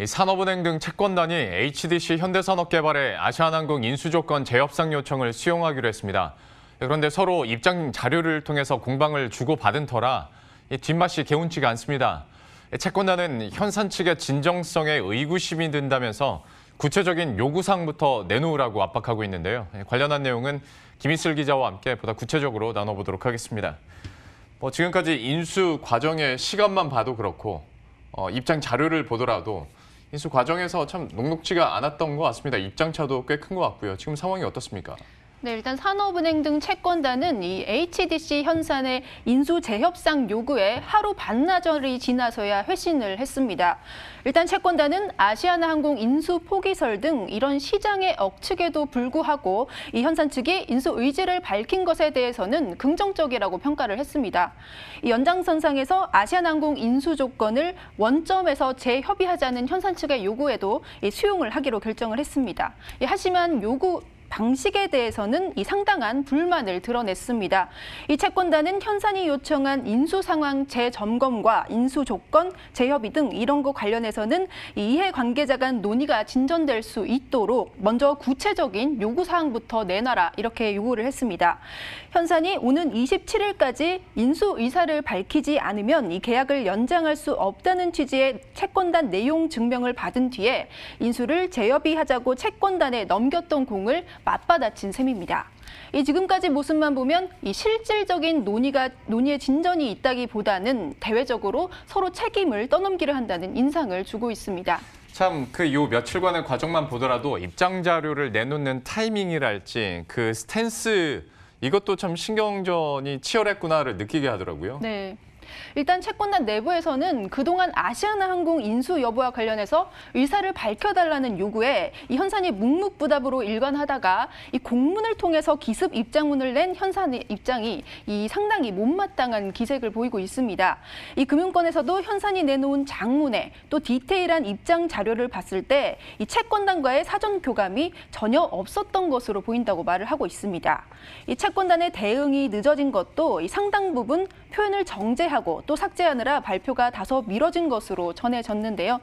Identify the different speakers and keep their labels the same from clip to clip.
Speaker 1: 이 산업은행 등 채권단이 HDC 현대산업개발의 아시아나항공 인수조건 재협상 요청을 수용하기로 했습니다. 그런데 서로 입장 자료를 통해서 공방을 주고받은 터라 뒷맛이 개운치가 않습니다. 채권단은 현산 측의 진정성에 의구심이 든다면서 구체적인 요구사항부터 내놓으라고 압박하고 있는데요. 관련한 내용은 김희슬 기자와 함께 보다 구체적으로 나눠보도록 하겠습니다. 지금까지 인수 과정의 시간만 봐도 그렇고 입장 자료를 보더라도 인수 과정에서 참 녹록지가 않았던 것 같습니다. 입장차도 꽤 큰 것 같고요. 지금 상황이 어떻습니까?
Speaker 2: 네, 일단 산업은행 등 채권단은 이 HDC 현산의 인수 재협상 요구에 하루 반나절이 지나서야 회신을 했습니다. 일단 채권단은 아시아나항공 인수 포기설 등 이런 시장의 억측에도 불구하고 이 현산 측이 인수 의지를 밝힌 것에 대해서는 긍정적이라고 평가를 했습니다. 이 연장선상에서 아시아나항공 인수 조건을 원점에서 재협의하자는 현산 측의 요구에도 수용을 하기로 결정을 했습니다. 하지만 요구 방식에 대해서는 이 상당한 불만을 드러냈습니다. 이 채권단은 현산이 요청한 인수 상황 재점검과 인수 조건, 재협의 등 이런 거 관련해서는 이해 관계자 간 논의가 진전될 수 있도록 먼저 구체적인 요구 사항부터 내놔라 이렇게 요구를 했습니다. 현산이 오는 27일까지 인수 의사를 밝히지 않으면 이 계약을 연장할 수 없다는 취지의 채권단 내용 증명을 받은 뒤에 인수를 재협의하자고 채권단에 넘겼던 공을 맞받아친 셈입니다. 이 지금까지 모습만 보면 이 실질적인 논의의 진전이 있다기보다는 대외적으로 서로 책임을 떠넘기려 한다는 인상을 주고 있습니다.
Speaker 1: 참 요 며칠간의 과정만 보더라도 입장 자료를 내놓는 타이밍이랄지 그 스탠스 이것도 참 신경전이 치열했구나를 느끼게 하더라고요.
Speaker 2: 네. 일단 채권단 내부에서는 그동안 아시아나항공 인수 여부와 관련해서 의사를 밝혀달라는 요구에 이 현산이 묵묵부답으로 일관하다가 이 공문을 통해서 기습 입장문을 낸 현산의 입장이 이 상당히 못마땅한 기색을 보이고 있습니다. 이 금융권에서도 현산이 내놓은 장문에 또 디테일한 입장 자료를 봤을 때 이 채권단과의 사전 교감이 전혀 없었던 것으로 보인다고 말을 하고 있습니다. 이 채권단의 대응이 늦어진 것도 이 상당 부분 표현을 정제하고 또 삭제하느라 발표가 다소 미뤄진 것으로 전해졌는데요.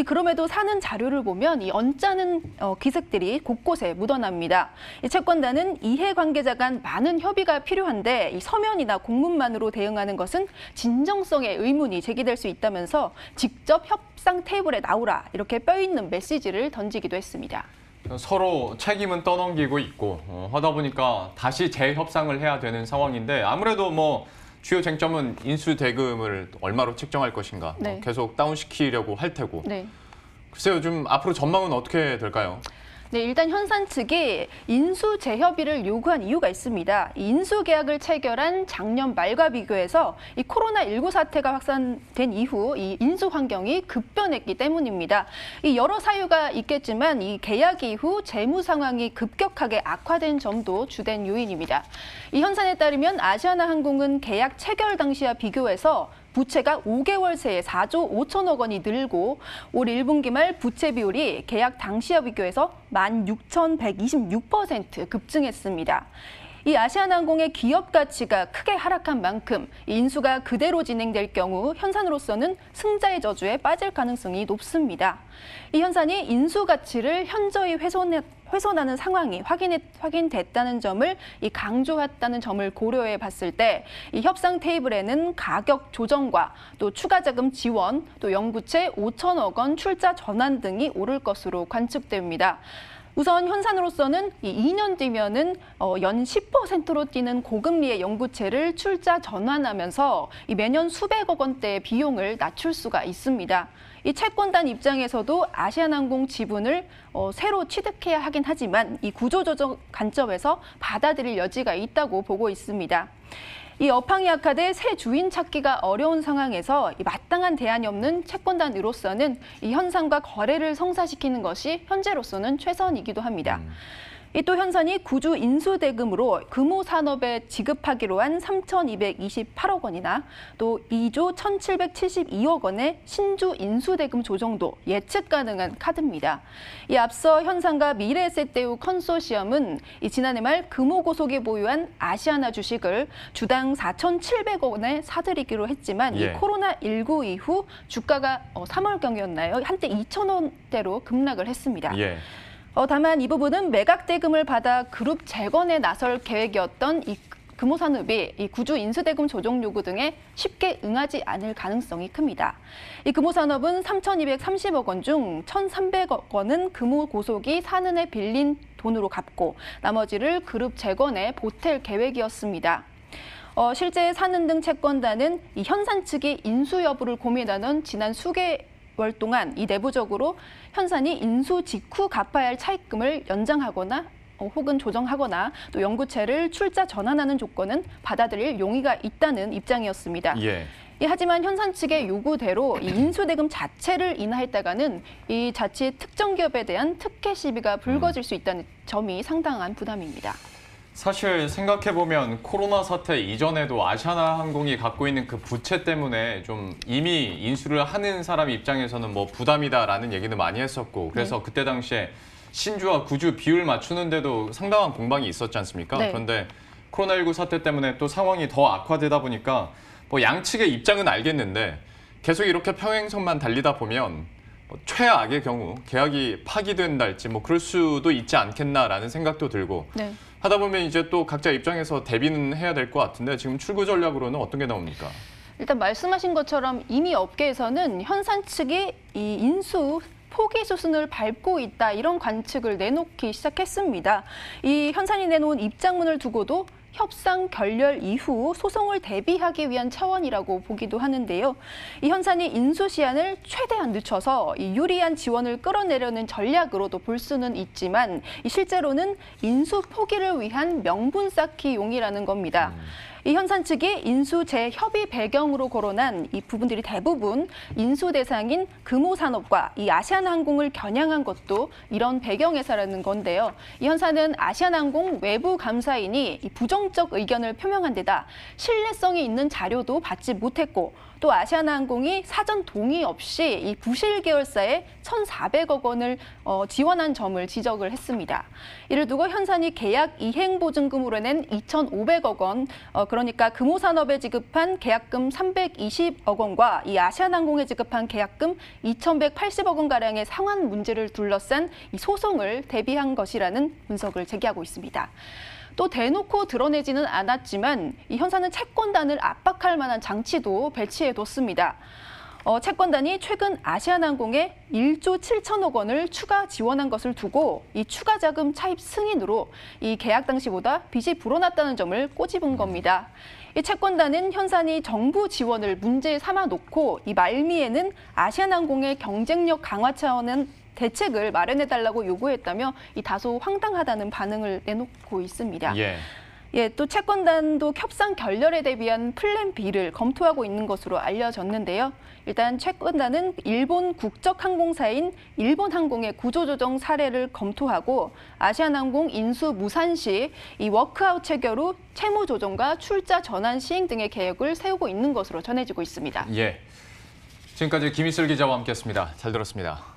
Speaker 2: 그럼에도 사는 자료를 보면 이 언짢은 기색들이 곳곳에 묻어납니다. 이 채권단은 이해관계자 간 많은 협의가 필요한데 이 서면이나 공문만으로 대응하는 것은 진정성의 의문이 제기될 수 있다면서 직접 협상 테이블에 나오라 이렇게 뼈있는 메시지를 던지기도 했습니다.
Speaker 1: 서로 책임은 떠넘기고 있고 하다 보니까 다시 재협상을 해야 되는 상황인데 아무래도 주요 쟁점은 인수 대금을 얼마로 책정할 것인가
Speaker 2: 네.
Speaker 1: 계속 다운시키려고 할 테고
Speaker 2: 네.
Speaker 1: 글쎄요 좀 앞으로 전망은 어떻게 될까요?
Speaker 2: 네, 일단 현산 측이 인수 재협의를 요구한 이유가 있습니다. 이 인수 계약을 체결한 작년 말과 비교해서 이 코로나19 사태가 확산된 이후 이 인수 환경이 급변했기 때문입니다. 이 여러 사유가 있겠지만 이 계약 이후 재무 상황이 급격하게 악화된 점도 주된 요인입니다. 이 현산에 따르면 아시아나항공은 계약 체결 당시와 비교해서 부채가 5개월 새에 4조 5천억 원이 늘고 올 1분기 말 부채 비율이 계약 당시와 비교해서 16,126% 급증했습니다. 이 아시아나항공의 기업 가치가 크게 하락한 만큼 인수가 그대로 진행될 경우 현산으로서는 승자의 저주에 빠질 가능성이 높습니다. 이 현산이 인수 가치를 현저히 훼손하는 상황이 확인됐다는 점을 강조했다는 점을 고려해 봤을 때 이 협상 테이블에는 가격 조정과 또 추가 자금 지원, 또 영부채 5천억 원 출자 전환 등이 오를 것으로 관측됩니다. 우선 현산으로서는 이 2년 뒤면은 연 10%로 뛰는 고금리의 영부채를 출자 전환하면서 이 매년 수백억 원대의 비용을 낮출 수가 있습니다. 이 채권단 입장에서도 아시아나항공 지분을 새로 취득해야 하긴 하지만 이 구조조정 관점에서 받아들일 여지가 있다고 보고 있습니다. 이 업황이 악화돼 새 주인 찾기가 어려운 상황에서 이 마땅한 대안이 없는 채권단으로서는 이 현상과 거래를 성사시키는 것이 현재로서는 최선이기도 합니다. 또 현산이 구주 인수대금으로 금호산업에 지급하기로 한 3,228억 원이나 또 2조 1,772억 원의 신주 인수대금 조정도 예측 가능한 카드입니다. 이 앞서 현산과 미래에셋대우 컨소시엄은 지난해 말 금호고속이 보유한 아시아나 주식을 주당 4,700억 원에 사들이기로 했지만 이 코로나19 이후 주가가 3월경이었나요? 한때 2,000원대로 급락을 했습니다. 다만 이 부분은 매각 대금을 받아 그룹 재건에 나설 계획이었던 이 금호산업이 이 구주 인수대금 조정 요구 등에 쉽게 응하지 않을 가능성이 큽니다. 이 금호산업은 3,230억 원 중 1,300억 원은 금호고속이 사는에 빌린 돈으로 갚고 나머지를 그룹 재건에 보탤 계획이었습니다. 실제 사는 등 채권단은 이 현산 측이 인수 여부를 고민하던 지난 수개월 동안 이 내부적으로 현산이 인수 직후 갚아야 할 차입금을 연장하거나 혹은 조정하거나 또 연구체를 출자 전환하는 조건은 받아들일 용의가 있다는 입장이었습니다. 하지만 현산 측의 요구대로 이 인수대금 자체를 인하했다가는 이 자칫 특정 기업에 대한 특혜 시비가 불거질 수 있다는 점이 상당한 부담입니다.
Speaker 1: 사실 생각해보면 코로나 사태 이전에도 아시아나항공이 갖고 있는 그 부채 때문에 좀 이미 인수를 하는 사람 입장에서는 뭐 부담이다라는 얘기는 많이 했었고 그래서 그때 당시에 신주와 구주 비율 맞추는데도 상당한 공방이 있었지 않습니까? 그런데 코로나19 사태 때문에 또 상황이 더 악화되다 보니까 뭐 양측의 입장은 알겠는데 계속 이렇게 평행선만 달리다 보면 최악의 경우 계약이 파기된달지 뭐 그럴 수도 있지 않겠나라는 생각도 들고 하다 보면 이제 또 각자 입장에서 대비는 해야 될 것 같은데 지금 출구 전략으로는 어떤 게 나옵니까? 일단
Speaker 2: 말씀하신 것처럼 이미 업계에서는 현산 측이 이 인수 포기 수순을 밟고 있다 이런 관측을 내놓기 시작했습니다. 이 현산이 내놓은 입장문을 두고도 협상 결렬 이후 소송을 대비하기 위한 차원이라고 보기도 하는데요. 이 현산이 인수 시한을 최대한 늦춰서 이 유리한 지원을 끌어내려는 전략으로도 볼 수는 있지만 실제로는 인수 포기를 위한 명분 쌓기용이라는 겁니다. 이 현산 측이 인수 재협의 배경으로 거론한 이 부분들이 대부분 인수 대상인 금호산업과 이 아시아나항공을 겨냥한 것도 이런 배경에서라는 건데요. 이 현산은 아시아나항공 외부 감사인이 이 부정적 의견을 표명한 데다 신뢰성이 있는 자료도 받지 못했고 또 아시아나항공이 사전 동의 없이 이 부실 계열사에 1,400억 원을 지원한 점을 지적을 했습니다. 이를 두고 현산이 계약 이행 보증금으로 낸 2,500억 원, 그러니까 금호산업에 지급한 계약금 320억 원과 이 아시아나항공에 지급한 계약금 2,180억 원가량의 상환 문제를 둘러싼 이 소송을 대비한 것이라는 분석을 제기하고 있습니다. 또 대놓고 드러내지는 않았지만 이 현산은 채권단을 압박할 만한 장치도 배치해뒀습니다. 채권단이 최근 아시아나항공에 1조 7천억 원을 추가 지원한 것을 두고 이 추가 자금 차입 승인으로 이 계약 당시보다 빚이 불어났다는 점을 꼬집은 겁니다. 이 채권단은 현산이 정부 지원을 문제 삼아 놓고 이 말미에는 아시아나항공의 경쟁력 강화 차원은 대책을 마련해달라고 요구했다며 이 다소 황당하다는 반응을 내놓고 있습니다. 또 채권단도 협상 결렬에 대비한 플랜 B를 검토하고 있는 것으로 알려졌는데요. 일단 채권단은 일본 국적 항공사인 일본항공의 구조조정 사례를 검토하고 아시아나항공 인수 무산 시 이 워크아웃 체결 후 채무 조정과 출자 전환 시행 등의 계획을 세우고 있는 것으로 전해지고 있습니다.
Speaker 1: 지금까지 김희슬 기자와 함께했습니다. 잘 들었습니다.